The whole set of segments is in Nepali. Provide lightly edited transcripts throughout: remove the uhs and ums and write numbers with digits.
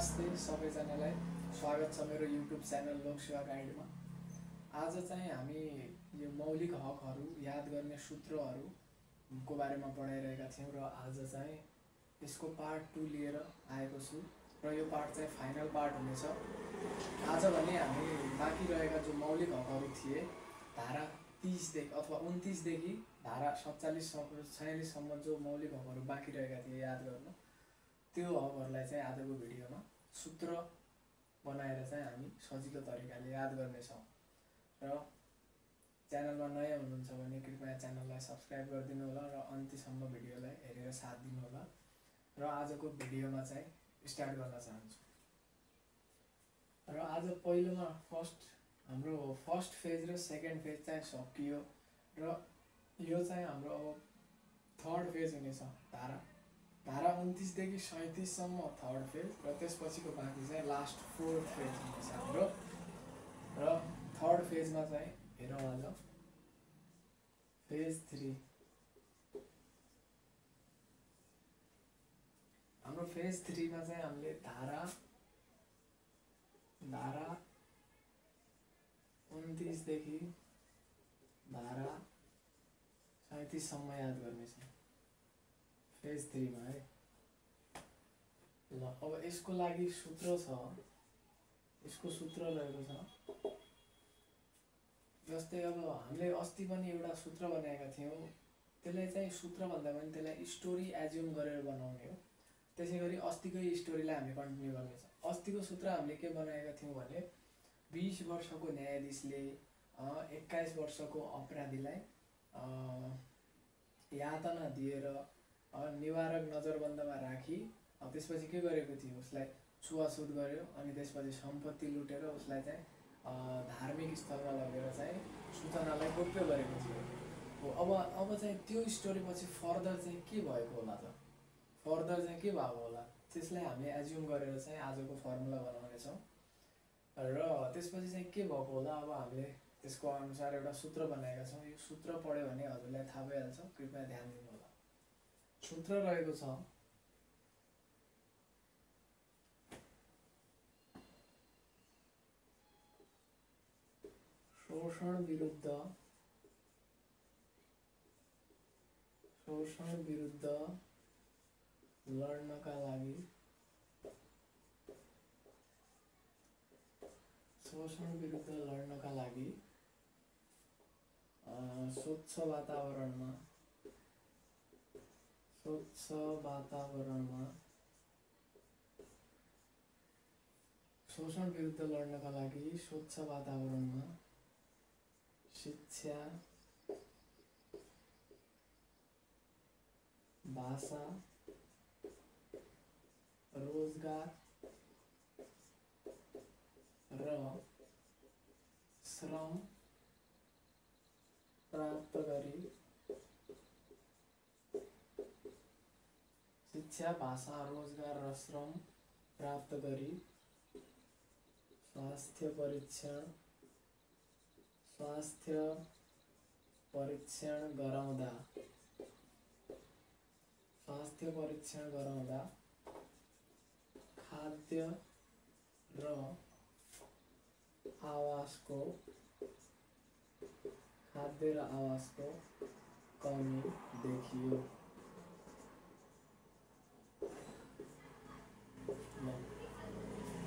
नमस्ते सबैजनालाई स्वागत छ मेरो युट्युब च्यानल लोकसेवा गाइडमा। आज चाहिँ हामी यो मौलिक हकहरू याद गर्ने सूत्रहरूको बारेमा पढाइरहेका थियौँ र आज चाहिँ यसको पार्ट 2 लिएर आएको छु र यो पार्ट चाहिँ फाइनल पार्ट हुनेछ। आज भने हामी बाँकी रहेका जो मौलिक हकहरू थिए धारा 30 देखि अथवा 29 देखि धारा 47 सम्म जो मौलिक हकहरू बाँकी रहेका थिए याद गर्न, त्यो हकहरूलाई चाहिँ आजको भिडियोमा सूत्र बनाएर चाहिँ हामी सजिलो तरिकाले याद गर्नेछौँ। र च्यानलमा नयाँ हुनुहुन्छ भने कृपया च्यानललाई सब्सक्राइब गरिदिनु होला र अन्त्यसम्म भिडियोलाई हेरेर साथ दिनु होला। र आजको भिडियोमा चाहिँ स्टार्ट गर्न चाहन्छु। र आज पहिलोमा हाम्रो फर्स्ट फेज र सेकेन्ड फेज चाहिँ सकियो र यो चाहिँ हाम्रो अब थर्ड फेज हुनेछ। धारा 29 देखि 37 सम्म थर्ड फेज र त्यसपछिको बाँकी चाहिँ लास्ट फोर्थ फेज हुनेछ हाम्रो। र थर्ड फेजमा चाहिँ हेरौँ आज फेज 3। हाम्रो फेज 3 मा चाहिँ हामीले धारा 29 देखि धारा 37 सम्म याद गर्नेछ फेज 3 मा है। ल अब यसको लागि सूत्र छ, यसको सूत्र रहेको छ जस्तै अब हामीले अस्ति पनि एउटा सूत्र बनाएका थियौँ। त्यसलाई चाहिँ सूत्र भन्दा पनि त्यसलाई स्टोरी एज्युम गरेर बनाउने हो। त्यसै गरी अस्तिकै स्टोरीलाई हामीले कन्टिन्यू गर्नेछ। अस्तिको सूत्र हामीले के बनाएका थियौँ भने 20 वर्षको न्यायाधीशले 21 वर्षको अपराधीलाई यातना दिएर निवारक नजरबन्दमा राखी त्यसपछि के गरेको थियो, उसलाई छुवाछुत गर्यो अनि त्यसपछि सम्पत्ति लुटेर उसलाई चाहिँ धार्मिक स्थलमा लगेर चाहिँ सूचनालाई गोप्य गरेको थियो। अब चाहिँ त्यो स्टोरी पछि फर्दर चाहिँ के भएको होला त, फर्दर चाहिँ के भएको होला त्यसलाई हामीले एज्युम गरेर चाहिँ आजको फर्मुला बनाउनेछौँ। र त्यसपछि चाहिँ के भएको होला अब हामीले त्यसको अनुसार एउटा सूत्र बनाएका छौँ। यो सूत्र पढ्यो भने हजुरलाई थाहा भइहाल्छ, कृपया ध्यान दिनु होला। सूत्र रहेको छ शोषण विरुद्ध लड्नका लागि स्वच्छ वातावरणमा शोषण विरुद्ध लड्नका लागि स्वच्छ वातावरणमा शिक्षा, भाषा, रोजगार र श्रम प्राप्त गरी शिक्षा, भाषा, रोजगार र श्रम प्राप्त गरी स्वास्थ्य परीक्षण गराउँदा खाद्य र आवासको कमी देखियो।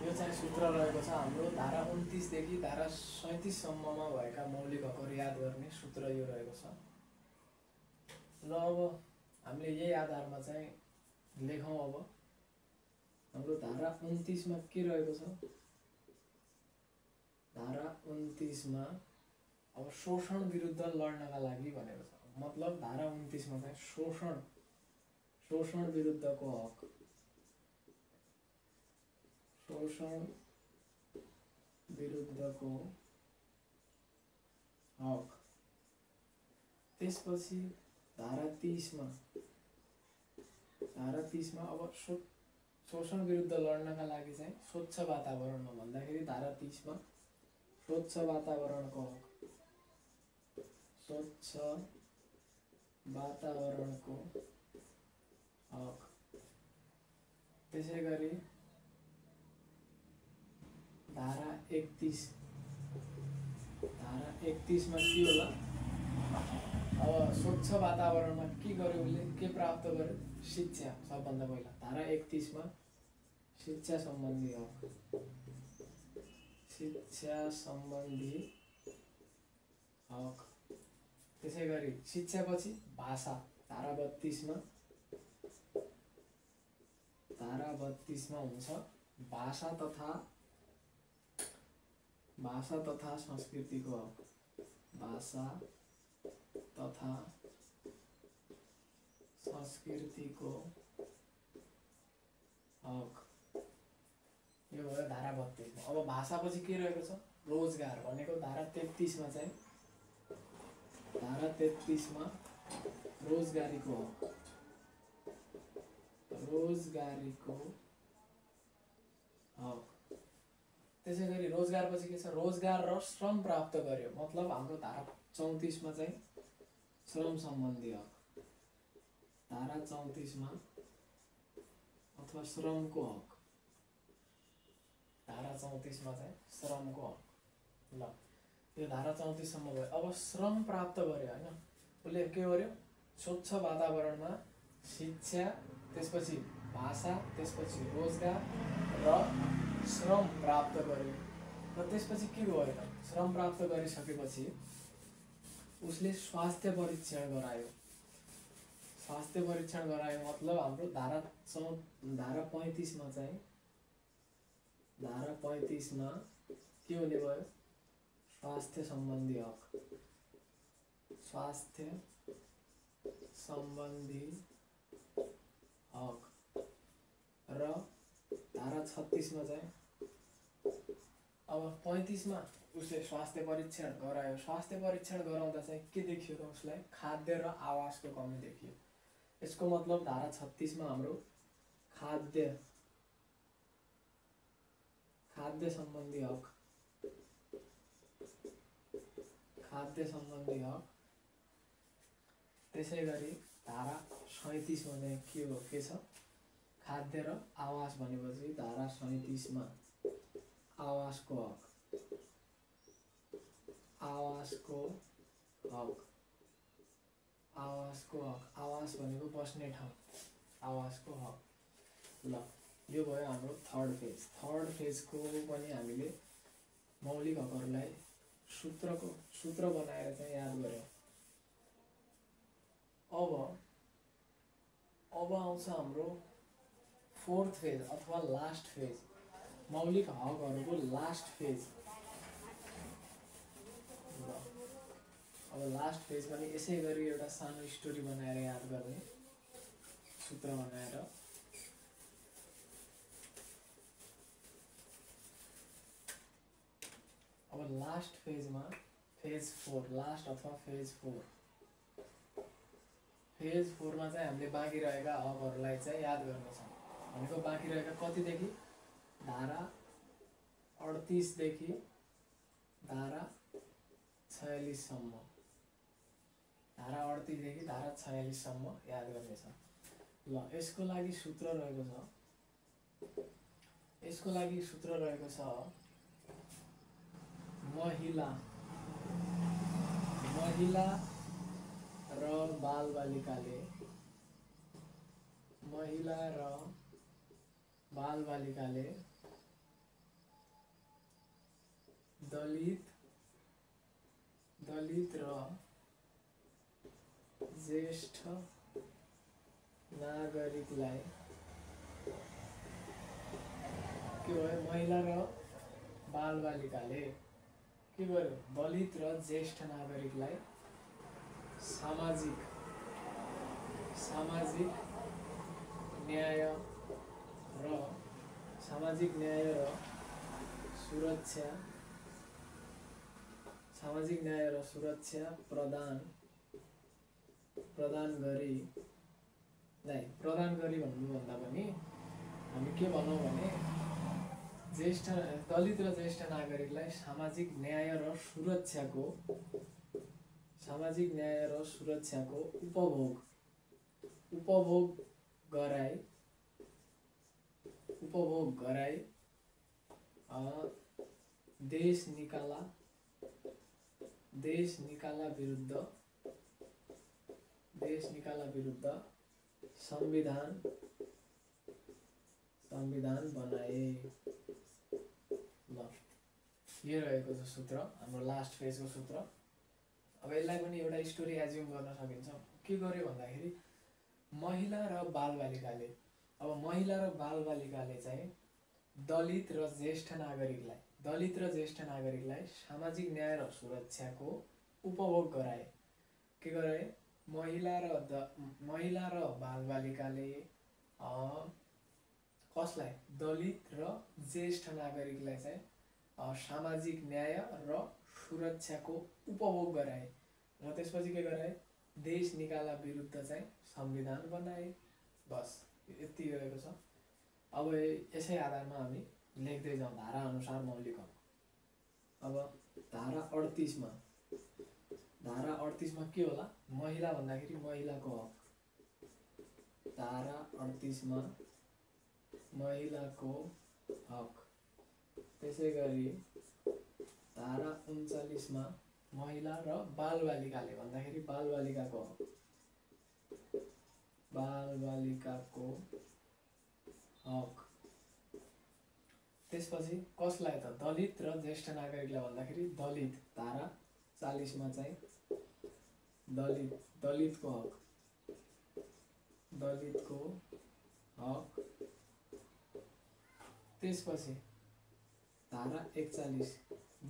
यो चाहिँ सूत्र रहेको छ हाम्रो धारा 29 देखि धारा 37 सम्ममा भएका मौलिक हकहरू याद गर्ने सूत्र यो रहेको छ। ल अब हामीले यही आधारमा चाहिँ लेखौँ। अब हाम्रो धारा 29 मा के रहेको छ, धारा 29 मा अब शोषण विरुद्ध लड्नका लागि भनेको छ। मतलब धारा 29 मा चाहिँ शोषण विरुद्धको हक, शोषण विरुद्धको हक। त्यसपछि धारा 30 मा अब शोषण विरुद्ध लड्नका लागि चाहिँ स्वच्छ वातावरणमा भन्दाखेरि धारा 30 मा स्वच्छ वातावरणको हक, स्वच्छ वातावरणको हक। त्यसै गरी 31 मा के होला? अब स्वच्छ वातावरणमा के गर्यो उसले? के प्राप्त गर्यो? शिक्षा। सबभन्दा पहिला धारा 31 मा शिक्षा सम्बन्धी हक, शिक्षा सम्बन्धी हक। त्यसै गरी शिक्षापछि भाषा धारा 32 मा हुन्छ भाषा तथा संस्कृतिको हक, भाषा तथा संस्कृतिको हक। यो भयो धारा 32 मा। अब भाषापछि के रहेको छ? रोजगार भनेको धारा 33 मा चाहिँ, धारा 33 मा रोजगारीको हक, रोजगारीको हक। त्यसै गरी रोजगारपछि के छ? रोजगार र श्रम प्राप्त गर्यो, मतलब हाम्रो धारा 34 मा चाहिँ श्रम सम्बन्धी हक, धारा 34 मा अथवा श्रमको हक, धारा 34 मा चाहिँ श्रमको हक। ल यो धारा 34 सम्म भयो। अब श्रम प्राप्त गर्यो हैन, उसले के गर्यो? स्वच्छ वातावरणमा शिक्षा, त्यसपछि भाषा, त्यसपछि रोजगार र श्रम प्राप्त गर्यो। र त्यसपछि के भयो त? श्रम प्राप्त गरिसकेपछि उसले स्वास्थ्य परीक्षण गरायो। स्वास्थ्य परीक्षण गरायो मतलब हाम्रो धारा 35 मा चाहिँ, धारा 35 मा के हुने भयो? स्वास्थ्य सम्बन्धी हक, स्वास्थ्य सम्बन्धी हक। र धारा 36 मा चाहिँ, अब 35 मा उसले स्वास्थ्य परीक्षण गरायो। स्वास्थ्य परीक्षण गराउँदा चाहिँ के देखियो त? उसलाई खाद्य र आवासको कमी देखियो। यसको मतलब धारा 36 मा हाम्रो खाद्य सम्बन्धी हक, खाद्य सम्बन्धी हक। त्यसै गरी धारा 37 मा चाहिँ के हो? के छ? खाद्य र आवास भनेपछि धारा 37 मा आवासको हक, आवासको हक, आवासको हक। आवास भनेको बस्ने ठाउँ, आवासको हक। ल यो भयो हाम्रो थर्ड फेज। थर्ड फेजको पनि हामीले मौलिक हकहरूलाई सूत्र बनाएर चाहिँ याद गर्यौं। अब आउँछ हाम्रो फोर्थ फेज अथवा लास्ट फेज, मौलिक हकहरूको लास्ट फेज। अब लास्ट फेज पनि यसै गरी एउटा सानो स्टोरी बनाएर याद गर्ने, सूत्र बनाएर। अब लास्ट फेजमा फेज 4, लास्ट अथवा फेज 4, फेज 4 मा चाहिँ हामीले बाँकी रहेका हकहरूलाई चाहिँ याद गर्नेछ। भनेको बाँकी रहेका कतिदेखि? धारा 38 देखि धारा 46 सम्म, धारा 38 देखि धारा 46 सम्म याद गर्नेछ। ल यसको लागि सूत्र रहेको छ, यसको लागि सूत्र रहेको छ महिला र बालबालिकाले, महिला र बालबालिकाले दलित र ज्येष्ठ नागरिकलाई के भयो? महिला र बालबालिकाले के गर्यो? दलित र ज्येष्ठ नागरिकलाई सामाजिक न्याय र सुरक्षा प्रदान गरी भन्नुभन्दा पनि हामी के भनौँ भने दलित र ज्येष्ठ नागरिकलाई सामाजिक न्याय र सुरक्षाको उपभोग गराई देश निकाला विरुद्ध संविधान बनाए। ल यो रहेको छ सूत्र, हाम्रो लास्ट फेजको सूत्र। अब यसलाई पनि एउटा स्टोरी एज्युम गर्न सकिन्छ। के गर्यो भन्दाखेरि महिला र बालबालिकाले चाहिँ दलित र ज्येष्ठ नागरिकलाई सामाजिक न्याय र सुरक्षाको उपभोग गराए। के गराए? महिला र बालबालिकाले कसलाई? दलित र ज्येष्ठ नागरिकलाई चाहिँ सामाजिक न्याय र सुरक्षाको उपभोग गराए। र त्यसपछि के गराए? देश निकाला विरुद्ध चाहिँ संविधान बनाए। बस यति रहेको छ। अब यसै आधारमा हामी लेख्दै जाउँ धारा अनुसार मौलिक हक। अब धारा 38 मा के होला? महिला भन्दाखेरि महिलाको हक। धारा 38 मा महिलाको हक। त्यसै गरी धारा 39 मा महिला र बालबालिकाले भन्दाखेरि बालबालिकाको हक। त्यसपछि कसलाई त? दलित र ज्येष्ठ नागरिकलाई भन्दाखेरि दलित। धारा 40 मा चाहिँ दलितको हक। त्यसपछि धारा 41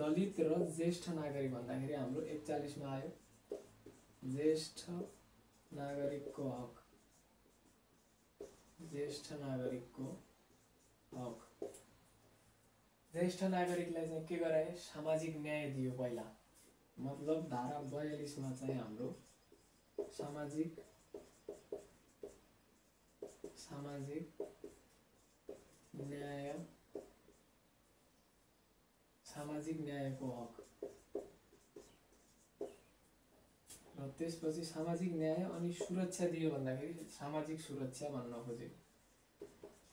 दलित र ज्येष्ठ नागरिक भन्दाखेरि हाम्रो 41 मा आयो ज्येष्ठ नागरिकको हक। ज्येष्ठ नागरिकलाई चाहिँ के गराए? सामाजिक न्याय दियो पहिला। मतलब धारा 42 मा चाहिँ हाम्रो सामाजिक न्यायको हक। र त्यसपछि सामाजिक न्याय अनि सुरक्षा दियो भन्दाखेरि सामाजिक सुरक्षा भन्न खोजेको।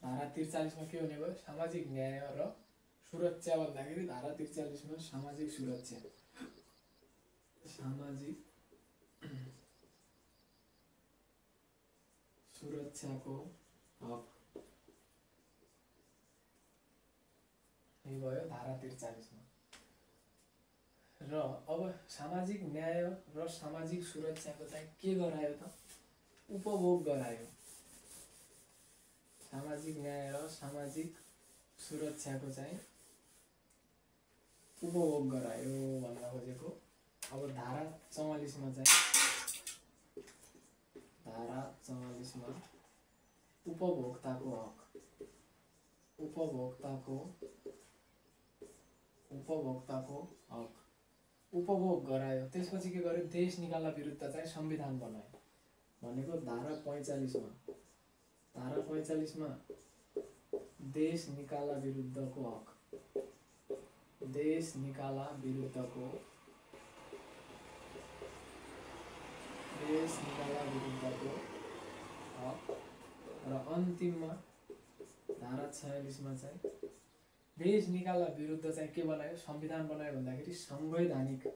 धारा 43 मा के हुने भयो? सामाजिक न्याय र सुरक्षा भन्दाखेरि धारा 43 मा सामाजिक सुरक्षाको हक। यो भयो धारा 43 मा। र अब सामाजिक न्याय र सामाजिक सुरक्षाको चाहिँ के गरायो त? उपभोग गरायो। सामाजिक न्याय र सामाजिक सुरक्षाको चाहिँ उपभोग गरायो भन्न खोजेको। अब धारा 44 मा चाहिँ उपभोक्ताको हक। उपभोग गरायो। त्यसपछि के गर्यो? देश निकाला विरुद्ध चाहिँ संविधान बनायो भनेको धारा 45 मा। धारा 45 मा देश निकाला विरुद्धको हक। र अन्तिममा धारा 46 मा चाहिँ देश निकाला विरुद्ध चाहिँ के बनायो? संविधान बनायो भन्दाखेरि संवैधानिक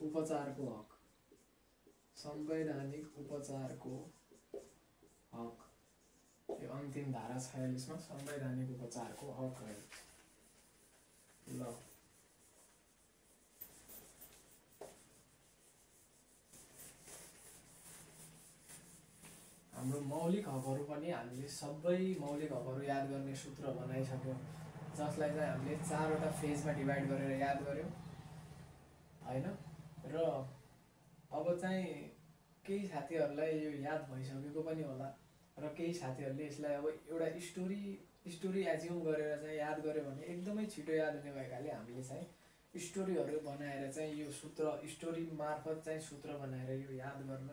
उपचारको हक। यो अन्तिम धारा 46 मा संवैधानिक उपचारको हक रहेको। ल हाम्रो मौलिक हकहरू पनि हामीले सबै मौलिक हकहरू याद गर्ने सूत्र बनाइसक्यौँ, जसलाई चाहिँ हामीले 4 वटा फेजमा डिभाइड गरेर याद गर्यौँ हैन। र अब चाहिँ केही साथीहरूलाई यो याद भइसकेको पनि होला र केही साथीहरूले यसलाई अब एउटा स्टोरी एज्युम गरेर चाहिँ याद गर्यो भने एकदमै छिटो याद हुने भएकाले हामीले चाहिँ स्टोरीहरू बनाएर चाहिँ यो सूत्र स्टोरी मार्फत चाहिँ सूत्र बनाएर यो याद गर्न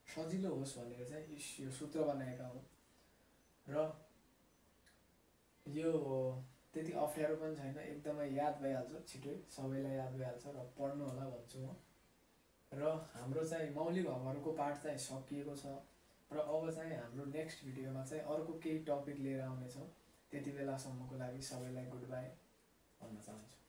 सजिलो होस् भनेर चाहिँ यो सूत्र बनाएका हौँ। र यो त्यति अप्ठ्यारो पनि छैन, एकदमै याद भइहाल्छ, छिटै सबैलाई याद भइहाल्छ र पढ्नु होला भन्छु म। र हाम्रो चाहिँ मौलिक हकहरूको पाठ चाहिँ सकिएको छ र अब चाहिँ हाम्रो नेक्स्ट भिडियोमा चाहिँ अर्को केही टपिक लिएर आउनेछौँ। त्यति बेलासम्मको लागि सबैलाई गुड बाई भन्न चाहन्छु।